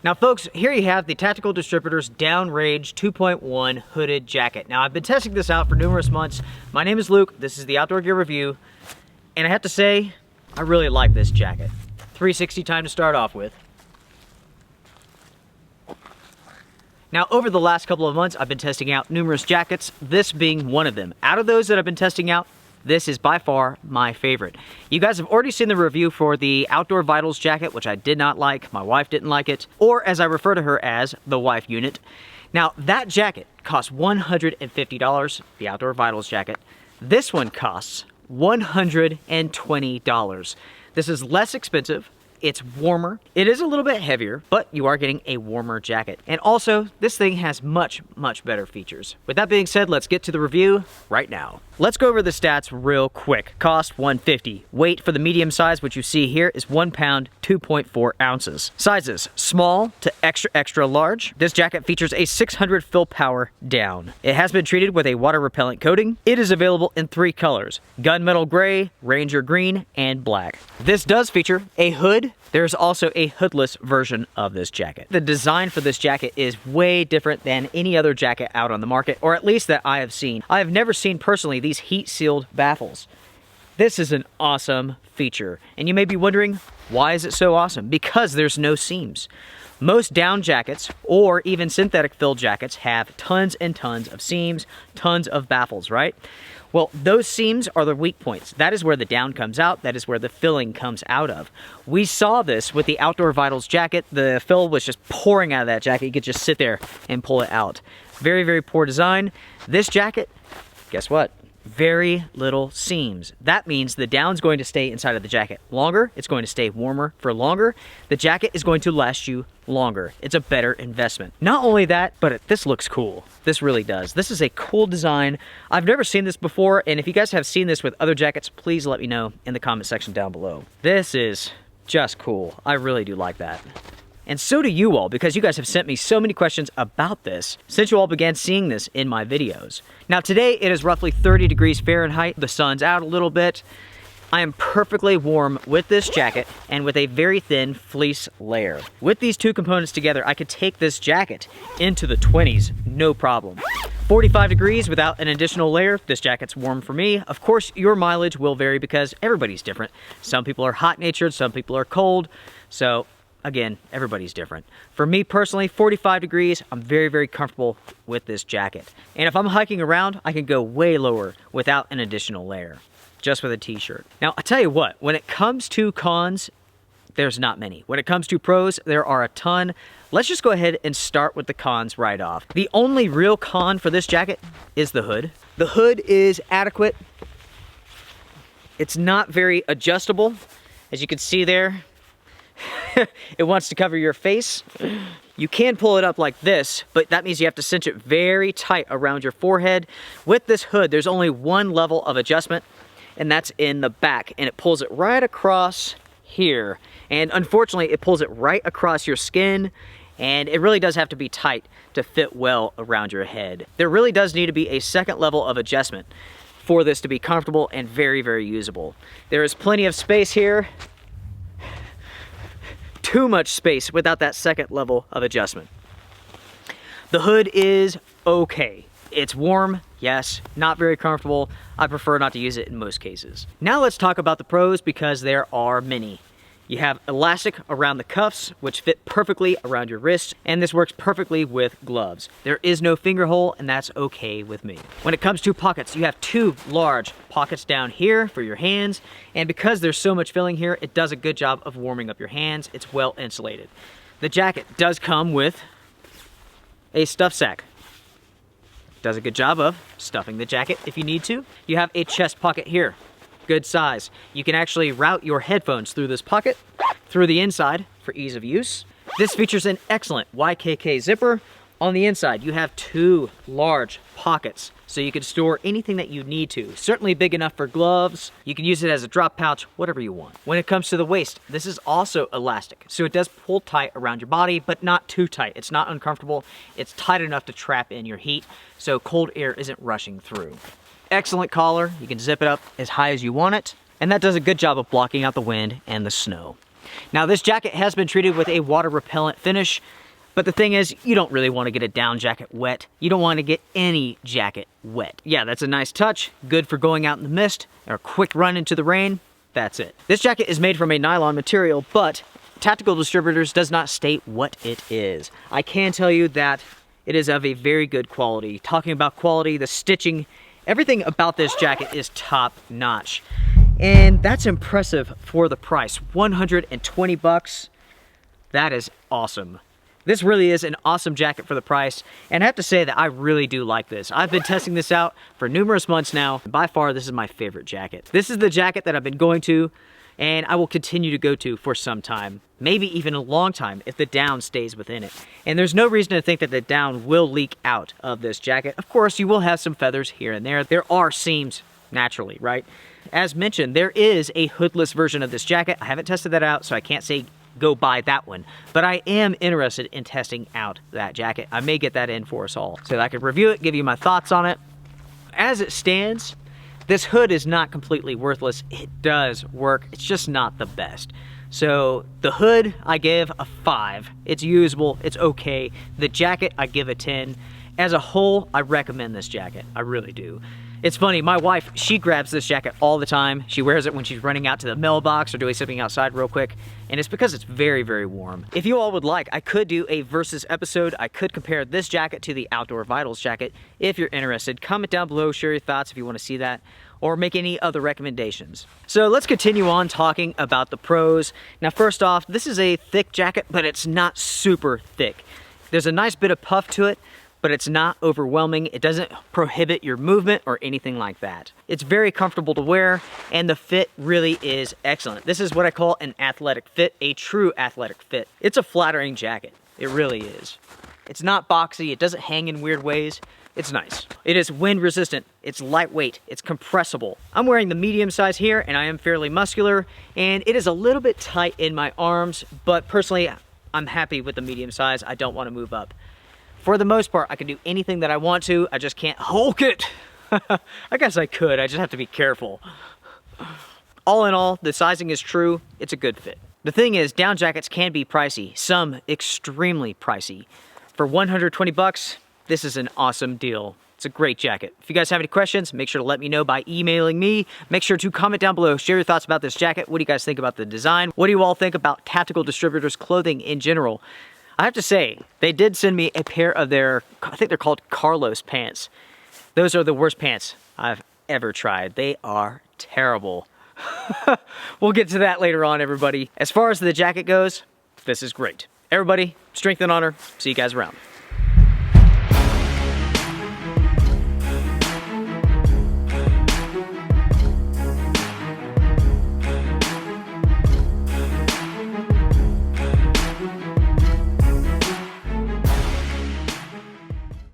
Now folks, here you have the Tactical Distributors Downrange 2.1 hooded jacket. Now I've been testing this out for numerous months. My name is Luke, this is the Outdoor Gear Review, and I have to say, I really like this jacket. 360 time to start off with. Now over the last couple of months, I've been testing out numerous jackets, this being one of them. Out of those that I've been testing out, this is by far my favorite. You guys have already seen the review for the Outdoor Vitals jacket, which I did not like. My wife didn't like it, or as I refer to her as, the wife unit. Now, that jacket costs $150, the Outdoor Vitals jacket. This one costs $120. This is less expensive. It's warmer. It is a little bit heavier, but you are getting a warmer jacket. And also, this thing has much, much better features. With that being said, let's get to the review right now. Let's go over the stats real quick. Cost $150. Weight for the medium size, which you see here, is 1 pound, 2.4 ounces. Sizes, small to extra, extra large. This jacket features a 600 fill power down. It has been treated with a water repellent coating. It is available in 3 colors: Gunmetal Gray, Ranger Green, and Black. This does feature a hood. There's also a hoodless version of this jacket. The design for this jacket is way different than any other jacket out on the market, or at least that I have seen. I have never seen personally these heat-sealed baffles. This is an awesome feature, and you may be wondering, why is it so awesome? Because there's no seams. Most down jackets, or even synthetic fill jackets, have tons and tons of seams, tons of baffles, right? Well, those seams are the weak points. That is where the down comes out. That is where the filling comes out of. We saw this with the Outdoor Vitals jacket. The fill was just pouring out of that jacket. You could just sit there and pull it out. Very, very poor design. This jacket, guess what? Very little seams. That means the down's going to stay inside of the jacket longer. It's going to stay warmer for longer. The jacket is going to last you longer. It's a better investment. Not only that, but this looks cool. This really does. This is a cool design. I've never seen this before, and if you guys have seen this with other jackets, please let me know in the comment section down below. This is just cool. I really do like that. And so do you all, because you guys have sent me so many questions about this since you all began seeing this in my videos. Now today it is roughly 30 degrees Fahrenheit. The sun's out a little bit. I am perfectly warm with this jacket and with a very thin fleece layer. With these two components together, I could take this jacket into the 20s, no problem. 45 degrees without an additional layer, this jacket's warm for me. Of course, your mileage will vary because everybody's different. Some people are hot-natured, some people are cold, so again, everybody's different. For me personally, 45 degrees, I'm very, very comfortable with this jacket. And if I'm hiking around, I can go way lower without an additional layer, just with a t-shirt. Now, I tell you what, when it comes to cons, there's not many. When it comes to pros, there are a ton. Let's just go ahead and start with the cons right off. The only real con for this jacket is the hood. The hood is adequate. It's not very adjustable. As you can see there, it wants to cover your face. You can pull it up like this, but that means you have to cinch it very tight around your forehead. With this hood, there's only one level of adjustment, and that's in the back, and it pulls it right across here. And unfortunately, it pulls it right across your skin, and it really does have to be tight to fit well around your head. There really does need to be a second level of adjustment for this to be comfortable and very, very usable. There is plenty of space here. Too much space without that second level of adjustment. The hood is okay. It's warm, yes, not very comfortable. I prefer not to use it in most cases. Now let's talk about the pros, because there are many. You have elastic around the cuffs, which fit perfectly around your wrist, and this works perfectly with gloves. There is no finger hole, and that's okay with me. When it comes to pockets, you have 2 large pockets down here for your hands, and because there's so much filling here, it does a good job of warming up your hands. It's well insulated. The jacket does come with a stuff sack. Does a good job of stuffing the jacket if you need to. You have a chest pocket here. Good size. You can actually route your headphones through this pocket, through the inside for ease of use. This features an excellent YKK zipper. On the inside, you have 2 large pockets, so you can store anything that you need to. Certainly big enough for gloves. You can use it as a drop pouch, whatever you want. When it comes to the waist, this is also elastic, so it does pull tight around your body, but not too tight. It's not uncomfortable. It's tight enough to trap in your heat, so cold air isn't rushing through. Excellent collar. You can zip it up as high as you want it, and that does a good job of blocking out the wind and the snow. Now this jacket has been treated with a water repellent finish, but the thing is, you don't really want to get a down jacket wet. You don't want to get any jacket wet. Yeah, that's a nice touch, good for going out in the mist, or a quick run into the rain. That's it. This jacket is made from a nylon material, but Tactical Distributors does not state what it is. I can tell you that it is of a very good quality. Talking about quality, the stitching, everything about this jacket is top notch. And that's impressive for the price. 120 bucks. That is awesome. This really is an awesome jacket for the price, and I have to say that I really do like this. I've been testing this out for numerous months now, and by far this is my favorite jacket. This is the jacket that I've been going to, and I will continue to go to for some time, maybe even a long time if the down stays within it. And there's no reason to think that the down will leak out of this jacket. Of course, you will have some feathers here and there. There are seams naturally, right? As mentioned, there is a hoodless version of this jacket. I haven't tested that out, so I can't say go buy that one, but I am interested in testing out that jacket. I may get that in for us all so that I can review it, give you my thoughts on it. As it stands, this hood is not completely worthless. It does work, it's just not the best. So the hood, I give a 5. It's usable, it's okay. The jacket, I give a 10. As a whole, I recommend this jacket, I really do. It's funny, my wife, she grabs this jacket all the time. She wears it when she's running out to the mailbox or doing something outside real quick, and it's because it's very, very warm. If you all would like, I could do a versus episode. I could compare this jacket to the Outdoor Vitals jacket. If you're interested, comment down below, share your thoughts if you want to see that, or make any other recommendations. So let's continue on talking about the pros. Now first off, this is a thick jacket, but it's not super thick. There's a nice bit of puff to it, but it's not overwhelming. It doesn't prohibit your movement or anything like that. It's very comfortable to wear, and the fit really is excellent. This is what I call an athletic fit, a true athletic fit. It's a flattering jacket. It really is. It's not boxy, it doesn't hang in weird ways. It's nice. It is wind resistant, it's lightweight, it's compressible. I'm wearing the medium size here, and I am fairly muscular, and it is a little bit tight in my arms, but personally, I'm happy with the medium size. I don't want to move up. For the most part, I can do anything that I want to. I just can't hulk it. I guess I could. I just have to be careful. All in all, the sizing is true. It's a good fit. The thing is, down jackets can be pricey. Some extremely pricey. For 120 bucks, this is an awesome deal. It's a great jacket. If you guys have any questions, make sure to let me know by emailing me. Make sure to comment down below. Share your thoughts about this jacket. What do you guys think about the design? What do you all think about Tactical Distributors clothing in general? I have to say, they did send me a pair of their, I think they're called Carlos pants. Those are the worst pants I've ever tried. They are terrible. We'll get to that later on, everybody. As far as the jacket goes, this is great. Everybody, strength and honor. See you guys around.